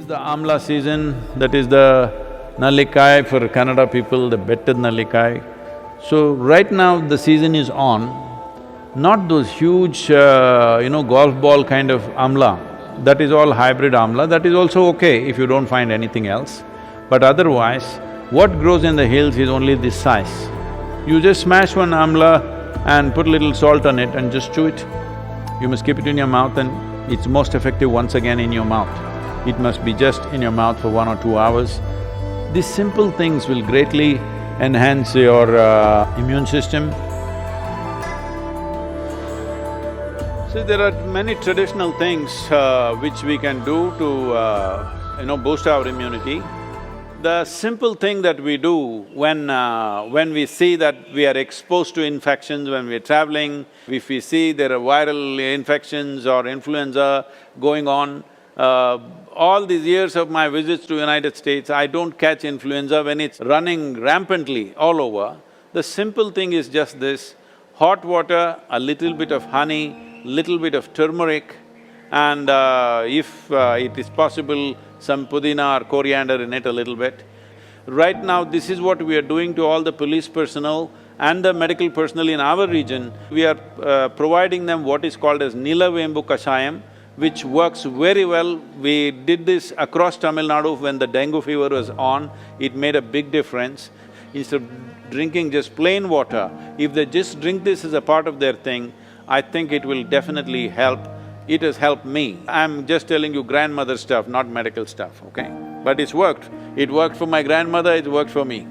the Amla season, that is the Nallikai for Kannada people, the betted Nallikai. So right now the season is on, not those huge, golf ball kind of Amla. That is all hybrid Amla, that is also okay if you don't find anything else. But otherwise, what grows in the hills is only this size. You just smash one Amla and put a little salt on it and just chew it. You must keep it in your mouth and it's most effective once again in your mouth. It must be just in your mouth for 1 or 2 hours. These simple things will greatly enhance your immune system. See, there are many traditional things which we can do to boost our immunity. The simple thing that we do when we see that we are exposed to infections, when we're traveling, if we see there are viral infections or influenza going on, all these years of my visits to United States, I don't catch influenza when it's running rampantly all over. The simple thing is just this: hot water, a little bit of honey, little bit of turmeric, and if it is possible, some pudina or coriander in it a little bit. Right now, this is what we are doing to all the police personnel and the medical personnel in our region. We are providing them what is called as Nilavembu Kashayam, which works very well. We did this across Tamil Nadu when the dengue fever was on, it made a big difference. Instead of drinking just plain water, if they just drink this as a part of their thing, I think it will definitely help. It has helped me. I'm just telling you grandmother stuff, not medical stuff, okay? But it's worked. It worked for my grandmother, it worked for me.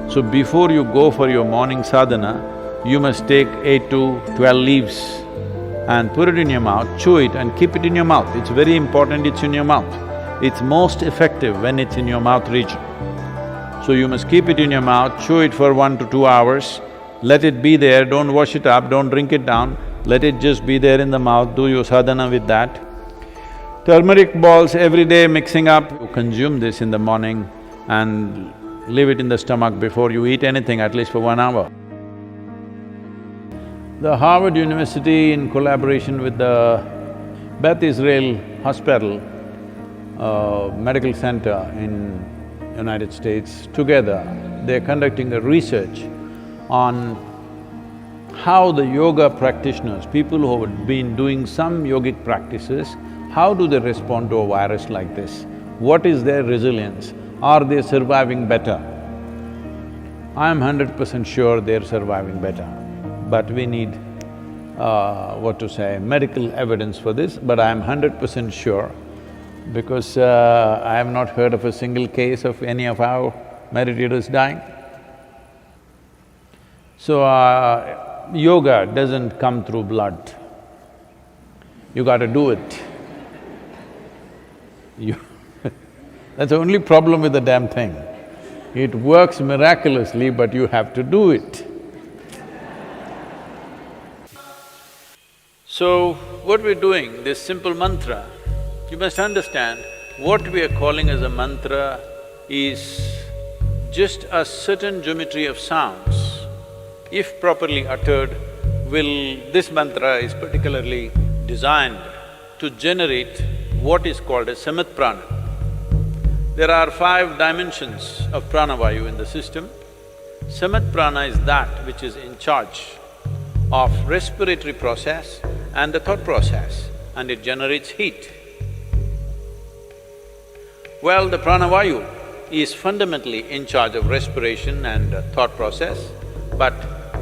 So before you go for your morning sadhana, you must take 8 to 12 leaves and put it in your mouth, chew it and keep it in your mouth. It's very important it's in your mouth. It's most effective when it's in your mouth region. So you must keep it in your mouth, chew it for 1 to 2 hours, let it be there, don't wash it up, don't drink it down, let it just be there in the mouth, do your sadhana with that. Turmeric balls every day mixing up, you consume this in the morning and leave it in the stomach before you eat anything, at least for 1 hour. The Harvard University, in collaboration with the Beth Israel Hospital, medical center in United States, together they're conducting a research on how the yoga practitioners, people who have been doing some yogic practices, how do they respond to a virus like this? What is their resilience? Are they surviving better? I'm 100% sure they're surviving better, but we need, medical evidence for this, but I'm 100% sure because I have not heard of a single case of any of our meditators dying. So, yoga doesn't come through blood. You gotta do it. That's the only problem with the damn thing. It works miraculously, but you have to do it. So, what we're doing, this simple mantra, you must understand, what we are calling as a mantra is just a certain geometry of sounds. If properly uttered, this mantra is particularly designed to generate what is called as Samat Prana. There are 5 dimensions of pranavayu in the system. Samat Prana is that which is in charge of respiratory process and the thought process, and it generates heat. Well, the pranavayu is fundamentally in charge of respiration and thought process, but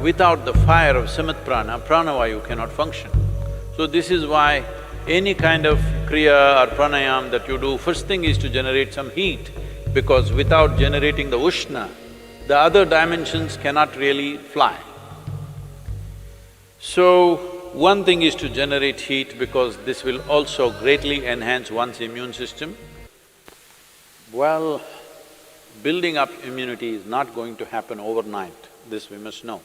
without the fire of Samat Prana, pranavayu cannot function. So this is why any kind of kriya or pranayam that you do, first thing is to generate some heat, because without generating the ushna, the other dimensions cannot really fly. So, one thing is to generate heat because this will also greatly enhance one's immune system. Well, building up immunity is not going to happen overnight, this we must know.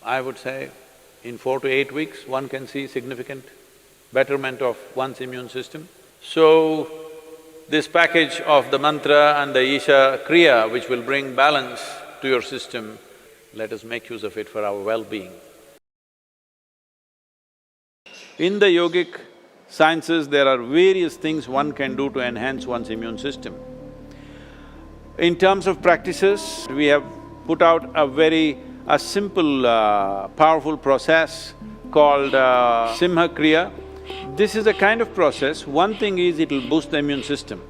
I would say in 4 to 8 weeks, one can see significant betterment of one's immune system. So, this package of the mantra and the Isha Kriya, which will bring balance to your system, let us make use of it for our well-being. In the yogic sciences, there are various things one can do to enhance one's immune system. In terms of practices, we have put out a simple, powerful process called Simha Kriya. This is a kind of process. One thing is it'll boost the immune system.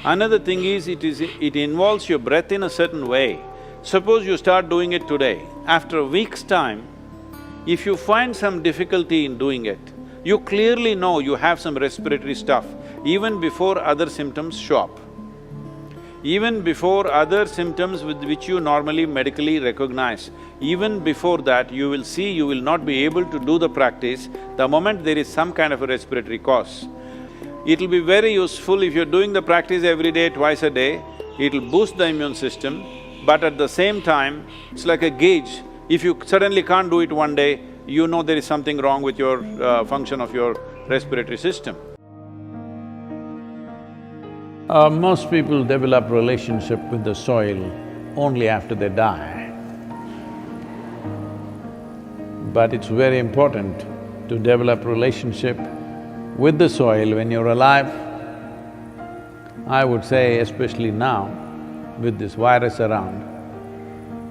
Another thing is it involves your breath in a certain way. Suppose you start doing it today, after a week's time, if you find some difficulty in doing it, you clearly know you have some respiratory stuff even before other symptoms show up. Even before other symptoms with which you normally medically recognize, even before that you will see you will not be able to do the practice the moment there is some kind of a respiratory cause. It'll be very useful if you're doing the practice every day, twice a day, it'll boost the immune system, but at the same time, it's like a gauge. If you suddenly can't do it one day, you know there is something wrong with your function of your respiratory system. Most people develop relationship with the soil only after they die. But it's very important to develop relationship with the soil when you're alive. I would say especially now, with this virus around,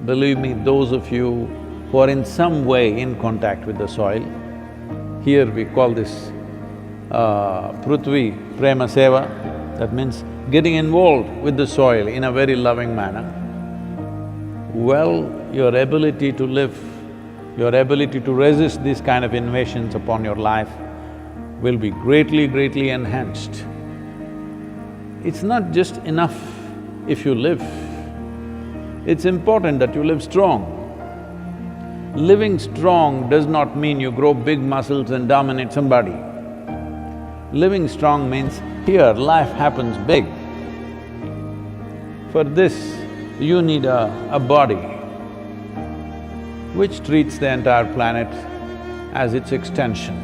believe me, those of you who are in some way in contact with the soil, here we call this Prithvi Prema Seva, that means getting involved with the soil in a very loving manner. Well, your ability to live, your ability to resist these kind of invasions upon your life will be greatly enhanced. It's not just enough if you live, it's important that you live strong. Living strong does not mean you grow big muscles and dominate somebody. Living strong means here life happens big. For this, you need a body which treats the entire planet as its extension,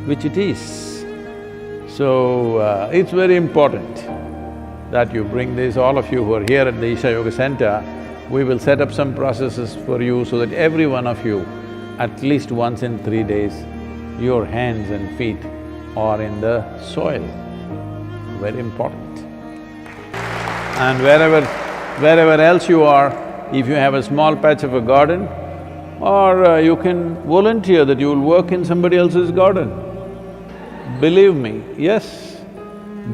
which it is. So, it's very important that you bring this, all of you who are here at the Isha Yoga Center, we will set up some processes for you so that every one of you, at least once in 3 days, your hands and feet are in the soil. Very important. And wherever else you are, if you have a small patch of a garden, or you can volunteer that you will work in somebody else's garden. Believe me, yes,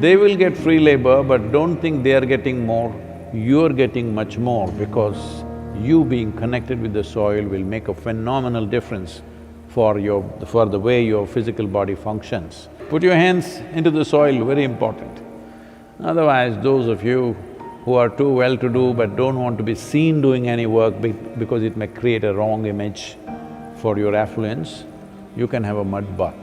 they will get free labor, but don't think they are getting more, you're getting much more because you being connected with the soil will make a phenomenal difference for the way your physical body functions. Put your hands into the soil, very important. Otherwise, those of you who are too well-to-do but don't want to be seen doing any work because it may create a wrong image for your affluence, you can have a mud bath.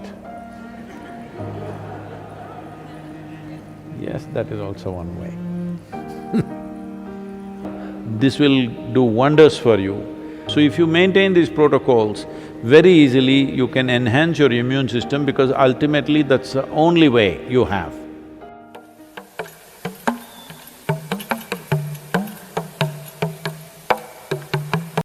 Yes, that is also one way. This will do wonders for you. So if you maintain these protocols, very easily you can enhance your immune system because ultimately that's the only way you have.